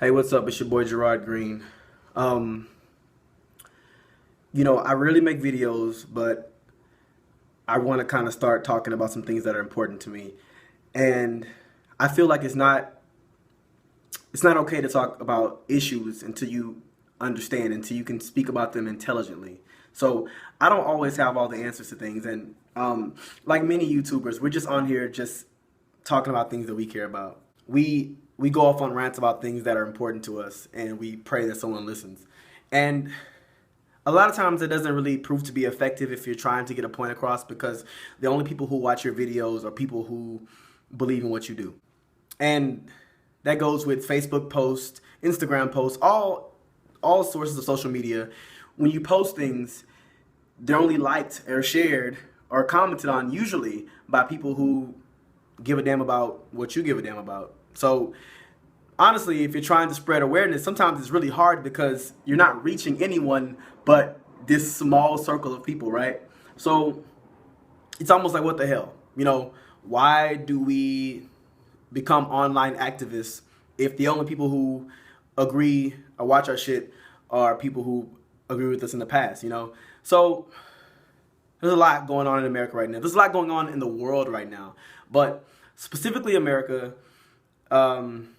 Hey, what's up? It's your boy Gerard Green. Um, I really make videos, but I want to kind of start talking about some things that are important to me. And I feel like it's not okay to talk about issues until you understand, until you can speak about them intelligently. So I don't always have all the answers to things, and like many YouTubers, we're just on here just talking about things that we care about. We go off on rants about things that are important to us, and we pray that someone listens. And a lot of times it doesn't really prove to be effective if you're trying to get a point across, because the only people who watch your videos are people who believe in what you do. And that goes with Facebook posts, Instagram posts, all sources of social media. When you post things, they're only liked or shared or commented on usually by people who give a damn about what you give a damn about. So honestly, if you're trying to spread awareness, sometimes it's really hard because you're not reaching anyone but this small circle of people, right? So it's almost like, what the hell? Why do we become online activists if the only people who agree or watch our shit are people who agree with us in the past, So there's a lot going on in America right now. There's a lot going on in the world right now. But specifically America, I'm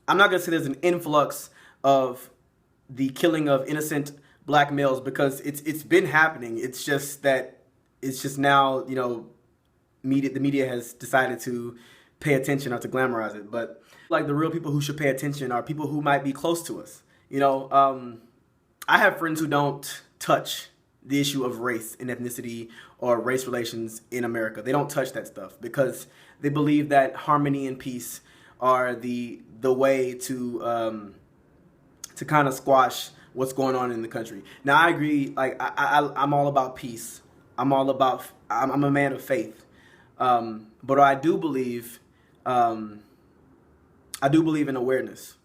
not going to say there's an influx of the killing of innocent black males, because it's been happening. It's just that it's just now, the media has decided to pay attention or to glamorize it. But like, the real people who should pay attention are people who might be close to us. I have friends who don't touch the issue of race and ethnicity or race relations in America. They don't touch that stuff because they believe that harmony and peace are the way to kind of squash what's going on in the country. Now, I agree. Like, I'm all about peace. I'm a man of faith. But I do believe in awareness.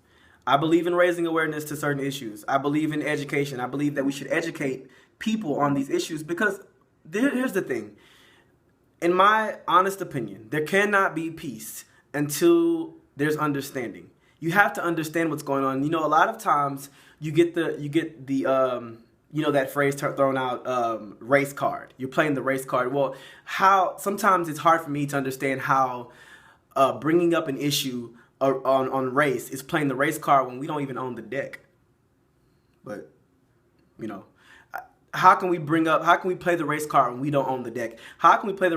I believe in raising awareness to certain issues. I believe in education. I believe that we should educate people on these issues, because here's the thing. In my honest opinion, there cannot be peace until there's understanding. You have to understand what's going on. A lot of times you get the that phrase thrown out, race card. You're playing the race card. Well, sometimes it's hard for me to understand how bringing up an issue on race is playing the race card when we don't even own the deck. But how can we play the race card when we don't own the deck? How can we play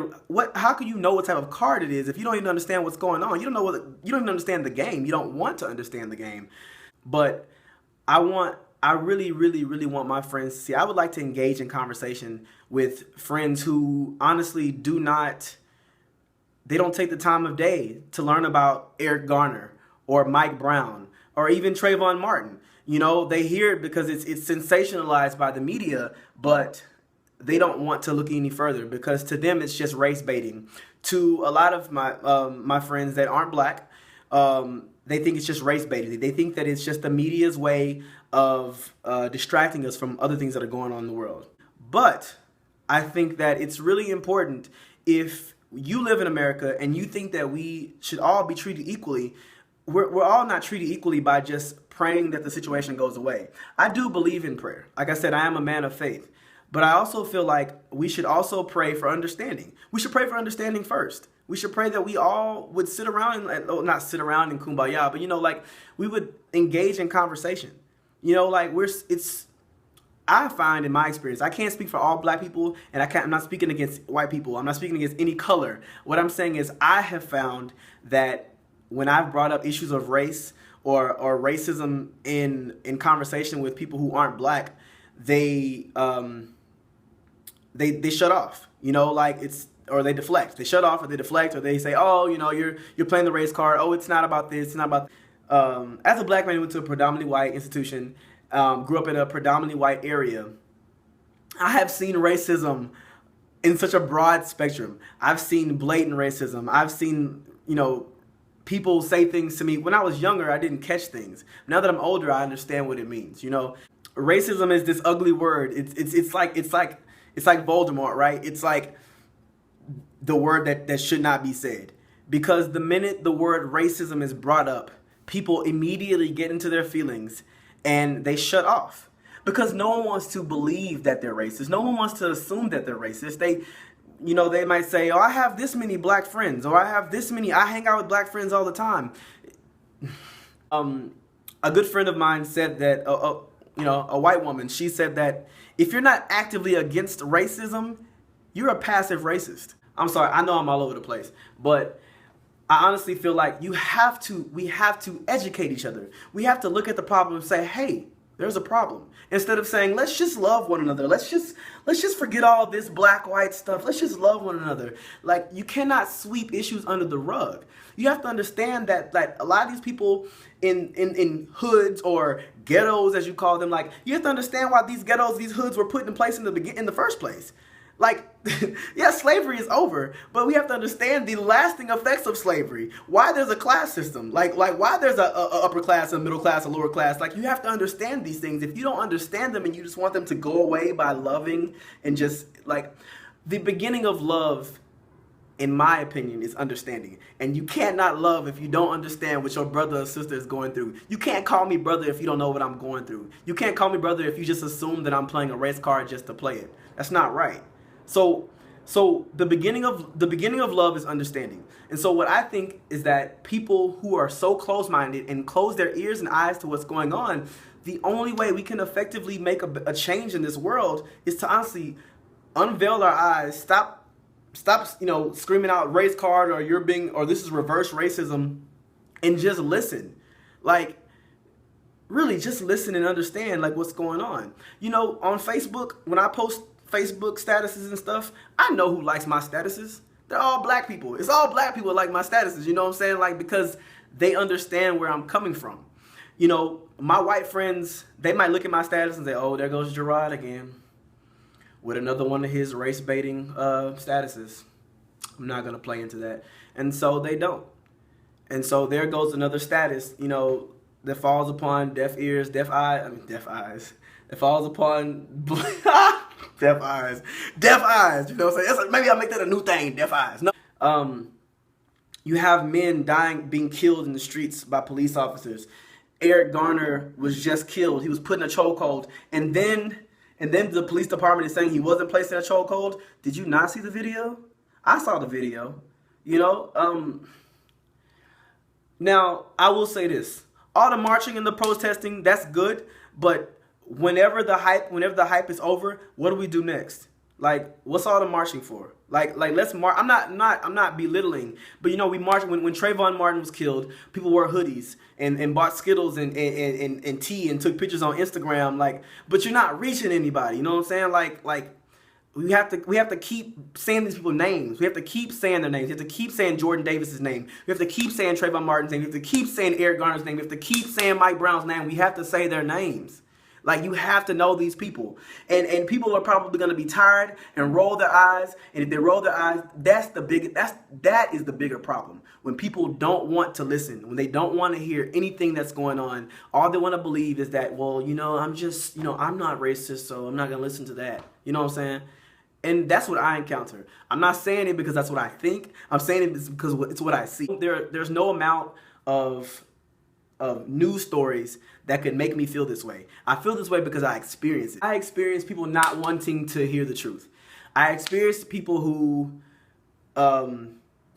how can you know what type of card it is if you don't even understand what's going on? You don't even understand the game. You don't want to understand the game. But I really, really, really want my friends to see. I would like to engage in conversation with friends who honestly they don't take the time of day to learn about Eric Garner or Mike Brown or even Trayvon Martin. They hear it because it's sensationalized by the media, but they don't want to look any further because to them it's just race baiting. To a lot of my friends that aren't black, they think it's just race baiting. They think that it's just the media's way of distracting us from other things that are going on in the world. But I think that it's really important, if you live in America and you think that we should all be treated equally, we're all not treated equally by just praying that the situation goes away. I do believe in prayer. Like I said, I am a man of faith. But I also feel like we should also pray for understanding. We should pray for understanding first. We should pray that we all would sit around and not sit around in kumbaya, but we would engage in conversation. I find in my experience, I can't speak for all black people, and I'm not speaking against white people. I'm not speaking against any color. What I'm saying is I have found that when I've brought up issues of race or racism in conversation with people who aren't black, they shut off. Or they deflect. They shut off, or they deflect, or they say, "Oh, you're playing the race card. Oh, it's not about this. It's not about." As a black man who went to a predominantly white institution, grew up in a predominantly white area, I have seen racism in such a broad spectrum. I've seen blatant racism. I've seen, people say things to me. When I was younger, I didn't catch things. Now that I'm older, I understand what it means. Racism is this ugly word. It's like Voldemort, right? It's like the word that should not be said. Because the minute the word racism is brought up, people immediately get into their feelings and they shut off because no one wants to believe that they're racist. No one wants to assume that they're racist. They might say, "Oh, I have this many black friends," or I hang out with black friends all the time. A good friend of mine said that, a white woman, she said that if you're not actively against racism, you're a passive racist. I'm sorry, I know I'm all over the place, but I honestly feel like we have to educate each other. We have to look at the problem and say, hey, there's a problem. Instead of saying, let's just love one another. Let's just forget all this black, white stuff. Let's just love one another. Like, you cannot sweep issues under the rug. You have to understand that a lot of these people in hoods or ghettos, as you call them, like, you have to understand why these ghettos, these hoods were put in place in the first place. Like, yeah, slavery is over, but we have to understand the lasting effects of slavery. Why there's a class system, like why there's a upper class, a middle class, a lower class. Like, you have to understand these things. If you don't understand them and you just want them to go away by loving and just like, the beginning of love, in my opinion, is understanding. And you cannot love if you don't understand what your brother or sister is going through. You can't call me brother if you don't know what I'm going through. You can't call me brother if you just assume that I'm playing a race card just to play it. That's not right. So the beginning of love is understanding. And so what I think is that people who are so close-minded and close their ears and eyes to what's going on, the only way we can effectively make a change in this world is to honestly unveil our eyes, stop screaming out race card or this is reverse racism, and just listen. Like, really just listen and understand like what's going on. On Facebook, when I post Facebook statuses and stuff, I know who likes my statuses. They're all black people. It's all black people like my statuses, you know what I'm saying? Like, because they understand where I'm coming from. My white friends, they might look at my status and say, oh, there goes Gerard again with another one of his race baiting statuses. I'm not going to play into that. And so they don't. And so there goes another status, that falls upon deaf eyes. It falls upon deaf eyes. Deaf eyes, you know what I'm saying? Maybe I'll make that a new thing, deaf eyes. No. You have men being killed in the streets by police officers. Eric Garner was just killed. He was put in a chokehold. And then the police department is saying he wasn't placed in a chokehold. Did you not see the video? I saw the video. Now, I will say this. All the marching and the protesting, that's good, but whenever the hype is over, what do we do next? Like, what's all the marching for? Like let's march. I'm not belittling, but we marched when Trayvon Martin was killed. People wore hoodies and bought Skittles and tea and took pictures on Instagram. Like, but you're not reaching anybody. You know what I'm saying? Like we have to keep saying these people's names. We have to keep saying their names. We have to keep saying Jordan Davis's name. We have to keep saying Trayvon Martin's name. We have to keep saying Eric Garner's name. We have to keep saying Mike Brown's name. We have to say their names. Like, you have to know these people. And people are probably going to be tired and roll their eyes. And if they roll their eyes, that is the bigger problem. When people don't want to listen, when they don't want to hear anything that's going on, all they want to believe is that, well, I'm not racist, so I'm not going to listen to that. You know what I'm saying? And that's what I encounter. I'm not saying it because that's what I think. I'm saying it because it's what I see. There's no amount of news stories that could make me feel this way. I feel this way because I experience it. I experience people not wanting to hear the truth. I experience people who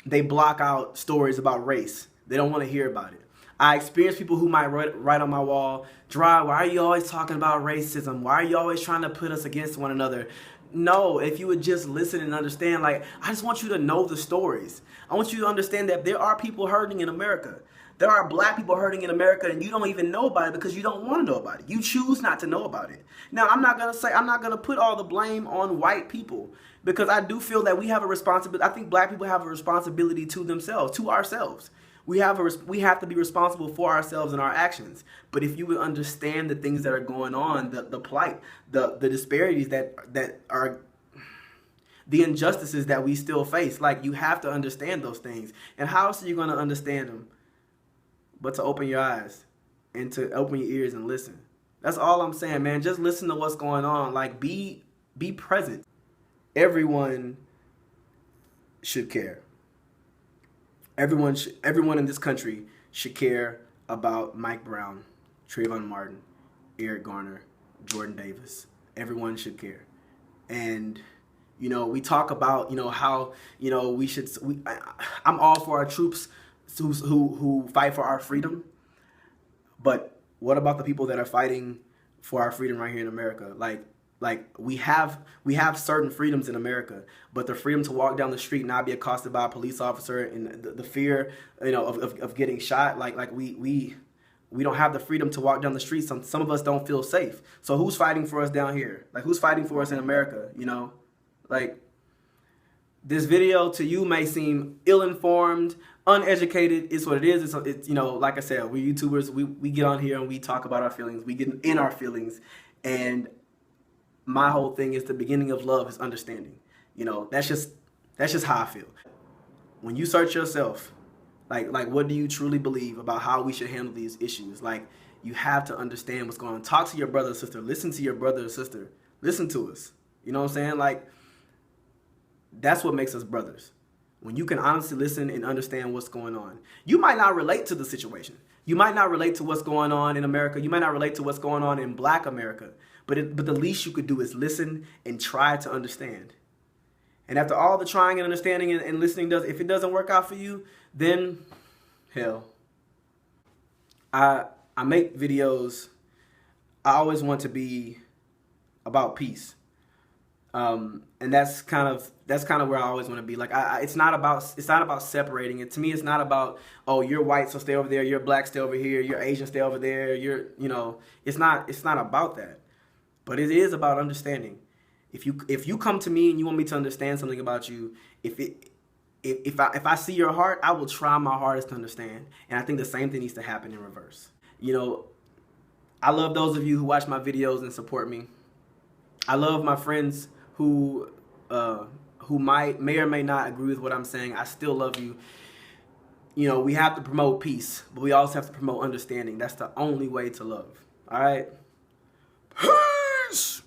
they block out stories about race. They don't want to hear about it. I experience people who might write on my wall, Gerard, why are you always talking about racism? Why are you always trying to put us against one another? No, if you would just listen and understand, like, I just want you to know the stories. I want you to understand that there are people hurting in America. There are black people hurting in America, and you don't even know about it because you don't want to know about it. You choose not to know about it. Now, I'm not going to put all the blame on white people, because I do feel that we have a responsibility. I think black people have a responsibility to themselves, to ourselves. We have to be responsible for ourselves and our actions. But if you would understand the things that are going on, the plight, the disparities that are, the injustices that we still face, like, you have to understand those things. And how else are you going to understand them but to open your eyes and to open your ears and listen? That's all I'm saying, man. Just listen to what's going on. Like, be present. Everyone should care. Everyone in this country should care about Mike Brown, Trayvon Martin, Eric Garner, Jordan Davis. Everyone should care. And we talk about how we should. I'm all for our troops who fight for our freedom, but what about the people that are fighting for our freedom right here in America? Like we have certain freedoms in America, but the freedom to walk down the street and not be accosted by a police officer and the fear of getting shot, like we don't have the freedom to walk down the street. Some of us don't feel safe. So who's fighting for us down here? Like, who's fighting for us in America? Like, this video to you may seem ill-informed, uneducated. It's what it is. It's like I said, we're YouTubers. We get on here and we talk about our feelings. We get in our feelings. And my whole thing is the beginning of love is understanding. That's just how I feel. When you search yourself, like what do you truly believe about how we should handle these issues? Like, you have to understand what's going on. Talk to your brother or sister. Listen to your brother or sister. Listen to us. You know what I'm saying? Like, that's what makes us brothers. When you can honestly listen and understand what's going on. You might not relate to the situation. You might not relate to what's going on in America. You might not relate to what's going on in Black America. But the least you could do is listen and try to understand. And after all the trying and understanding and listening if it doesn't work out for you, then hell. I make videos. I always want to be about peace. And that's kind of where I always want to be. Like, it's not about separating it. To me, it's not about, oh, you're white, so stay over there. You're Black, stay over here. You're Asian, stay over there. It's not about that. But it is about understanding. If you come to me and you want me to understand something about you, if I see your heart, I will try my hardest to understand. And I think the same thing needs to happen in reverse. I love those of you who watch my videos and support me. I love my friends who may or may not agree with what I'm saying. I still love you. We have to promote peace, but we also have to promote understanding. That's the only way to love. All right? Peace!